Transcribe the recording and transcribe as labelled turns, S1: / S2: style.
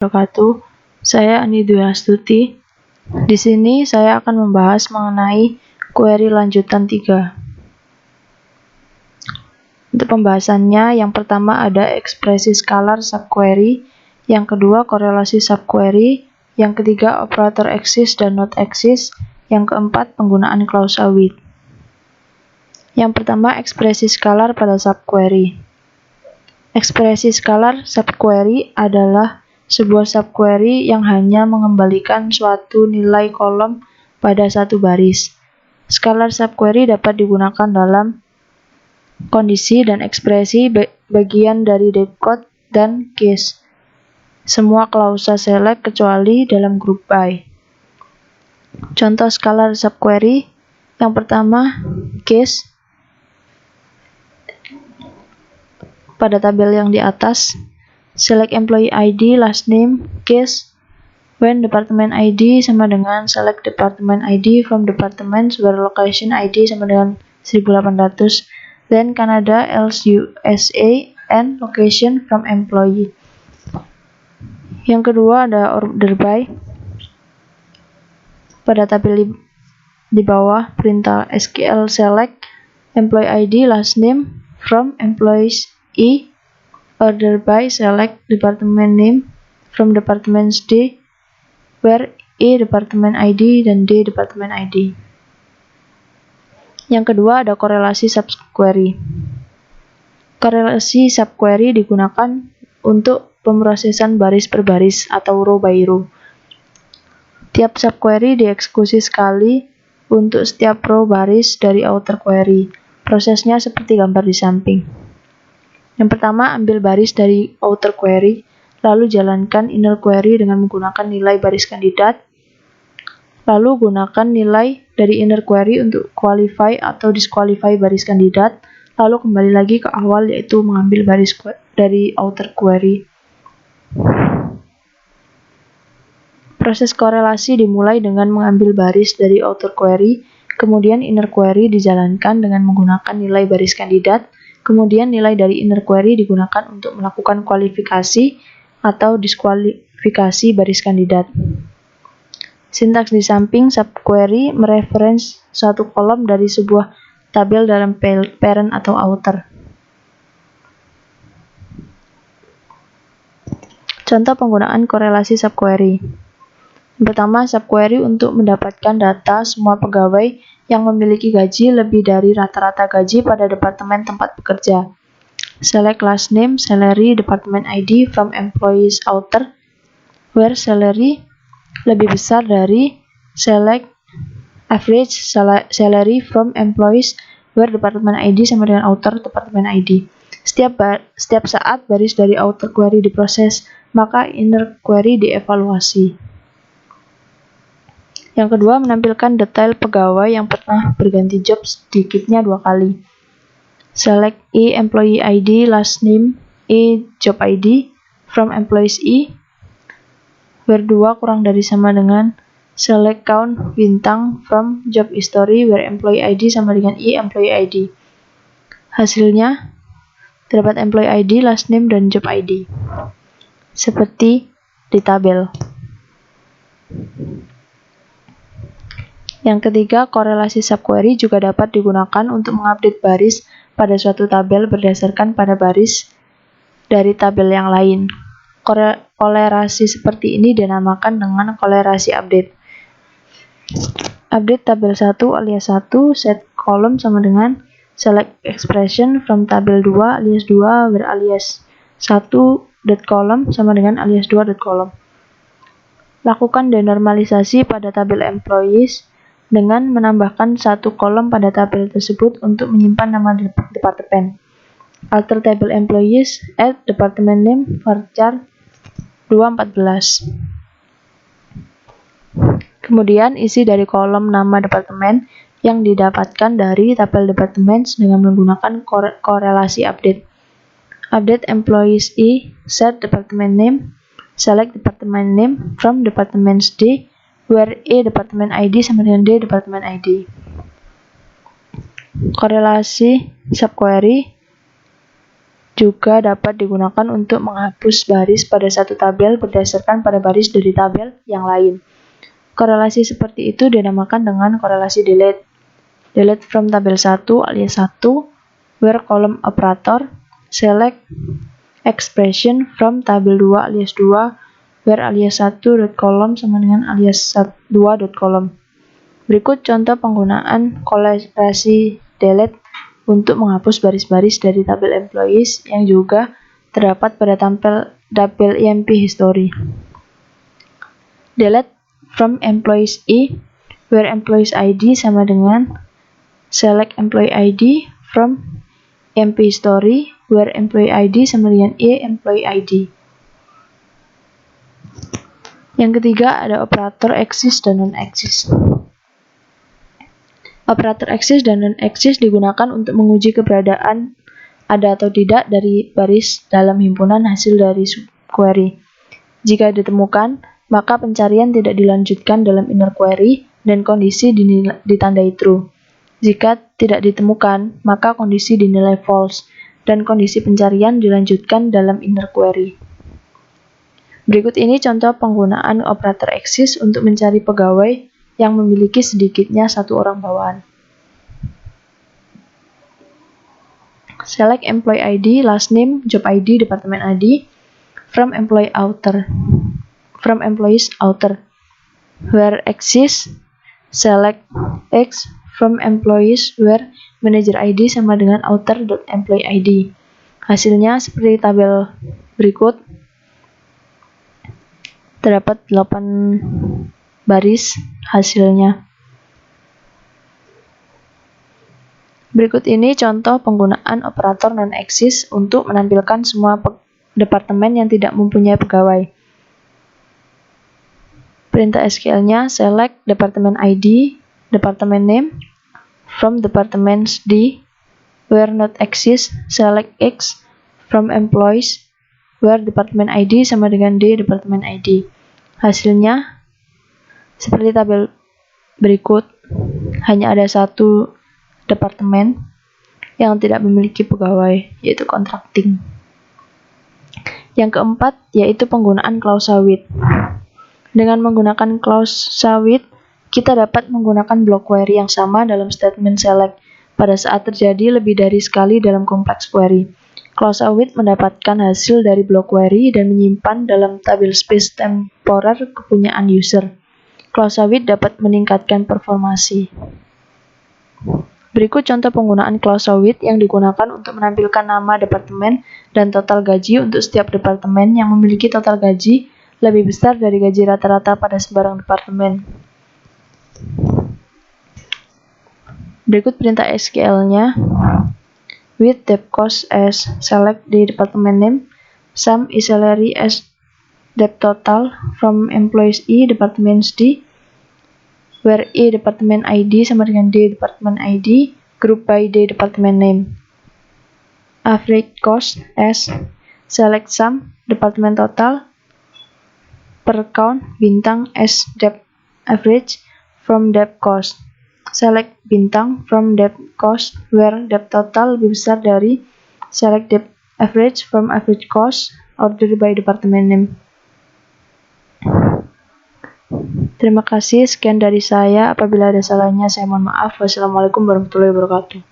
S1: wabarakatuh. Saya Ani Dwi Astuti. Di sini saya akan membahas mengenai query lanjutan 3. Untuk pembahasannya, yang pertama ada ekspresi skalar subquery, yang kedua korelasi subquery, yang ketiga operator exist dan not exist, yang keempat penggunaan klausa with. Yang pertama ekspresi skalar pada subquery. Ekspresi skalar subquery adalah sebuah subquery yang hanya mengembalikan suatu nilai kolom pada satu baris. Skalar subquery dapat digunakan dalam kondisi dan ekspresi bagian dari depcode dan case. Semua klausa select kecuali dalam grup by. Contoh skalar subquery yang pertama case pada tabel yang di atas. Select employee ID, last name, case, when department ID sama dengan select department ID from departments where location ID sama dengan 1800, then Canada, else USA, and location from employee. Yang kedua ada order by. Pada tabel di bawah, perintah SQL select employee ID, last name, from employees E, order by select department name from departments D, where E department ID dan D department ID. Yang kedua ada korelasi subquery. Korelasi subquery digunakan untuk pemrosesan baris per baris atau row by row. Tiap subquery dieksekusi sekali untuk setiap row baris dari outer query. Prosesnya seperti gambar di samping. Yang pertama, ambil baris dari outer query, lalu jalankan inner query dengan menggunakan nilai baris kandidat, lalu gunakan nilai dari inner query untuk qualify atau disqualify baris kandidat, lalu kembali lagi ke awal yaitu mengambil baris dari outer query. Proses korelasi dimulai dengan mengambil baris dari outer query, kemudian inner query dijalankan dengan menggunakan nilai baris kandidat, kemudian nilai dari inner query digunakan untuk melakukan kualifikasi atau diskualifikasi baris kandidat. Sintaks di samping subquery mereference suatu kolom dari sebuah tabel dalam parent atau outer. Contoh penggunaan korelasi subquery. Pertama, subquery untuk mendapatkan data semua pegawai yang memiliki gaji lebih dari rata-rata gaji pada departemen tempat bekerja. Select last name, salary, department ID from employees outer, where salary lebih besar dari select average salary from employees where department ID sama dengan outer department ID. Setiap saat baris dari outer query diproses, maka inner query dievaluasi. Yang kedua, menampilkan detail pegawai yang pernah berganti job sedikitnya 2 kali. Select E employee ID, last name, E job ID from employees E, where 2 kurang dari sama dengan select count bintang from job history where employee ID sama dengan E employee ID. Hasilnya terdapat employee ID, last name, dan job ID. Seperti di tabel. Yang ketiga, korelasi subquery juga dapat digunakan untuk mengupdate baris pada suatu tabel berdasarkan pada baris dari tabel yang lain. Korelasi seperti ini dinamakan dengan korelasi update. Update tabel 1 alias 1 set column sama dengan select expression from tabel 2 alias 2 where alias 1 dot column sama dengan alias 2 dot column. Lakukan denormalisasi pada tabel employees dengan menambahkan satu kolom pada tabel tersebut untuk menyimpan nama departemen. Alter table employees, add department name, varchar 214. Kemudian isi dari kolom nama departemen yang didapatkan dari tabel departemen dengan menggunakan korelasi update. Update employees E, set department name, select department name from departments D, where E department ID sama dengan D department ID. Korelasi subquery juga dapat digunakan untuk menghapus baris pada satu tabel berdasarkan pada baris dari tabel yang lain. Korelasi seperti itu dinamakan dengan korelasi delete. Delete from tabel 1 alias 1, where column operator select expression from tabel 2 alias 2, where alias 1.column sama dengan alias 2.column. Berikut contoh penggunaan korelasi delete untuk menghapus baris-baris dari tabel employees yang juga terdapat pada tabel EMP history. Delete from employees E, where employees ID sama dengan select employee ID from EMP history, where employee ID sama dengan E employee ID. Yang ketiga ada operator exist dan non-exist. Operator exist dan non-exist digunakan untuk menguji keberadaan ada atau tidak dari baris dalam himpunan hasil dari subquery. Jika ditemukan, maka pencarian tidak dilanjutkan dalam inner query dan kondisi ditandai true. Jika tidak ditemukan, maka kondisi dinilai false dan kondisi pencarian dilanjutkan dalam inner query. Berikut ini contoh penggunaan operator exist untuk mencari pegawai yang memiliki sedikitnya satu orang bawahan. Select employee ID, last name, job ID, department ID from employees outer, where exist select X from employees where manager ID sama dengan outer.employee ID. Hasilnya seperti tabel berikut. Terdapat 8 baris hasilnya. Berikut ini contoh penggunaan operator non-exist untuk menampilkan semua departemen yang tidak mempunyai pegawai. Perintah SQL-nya select department ID, department name from departments D, where not exist select X from employees where department ID sama dengan D department ID. Hasilnya seperti tabel berikut. Hanya ada satu departemen yang tidak memiliki pegawai, yaitu contracting. Yang keempat yaitu penggunaan klausa with. Dengan menggunakan klausa with, kita dapat menggunakan block query yang sama dalam statement select pada saat terjadi lebih dari sekali dalam kompleks query. Klausa with mendapatkan hasil dari block query dan menyimpan dalam tabel space temporer kepunyaan user. Klausa with dapat meningkatkan performasi. Berikut contoh penggunaan klausa with yang digunakan untuk menampilkan nama departemen dan total gaji untuk setiap departemen yang memiliki total gaji lebih besar dari gaji rata-rata pada sembarang departemen. Berikut perintah SQL-nya. With debt cost as select the department name, sum is salary as debt total from employees E department D, where E department ID sama dengan D department ID, group by D department name. Average cost as select sum department total per count bintang as debt average from debt cost. Select bintang from debt cost where debt total lebih besar dari select debt average from average cost order by department name. Terima kasih, sekian dari saya. Apabila ada salahnya saya mohon maaf. Wassalamualaikum warahmatullahi wabarakatuh.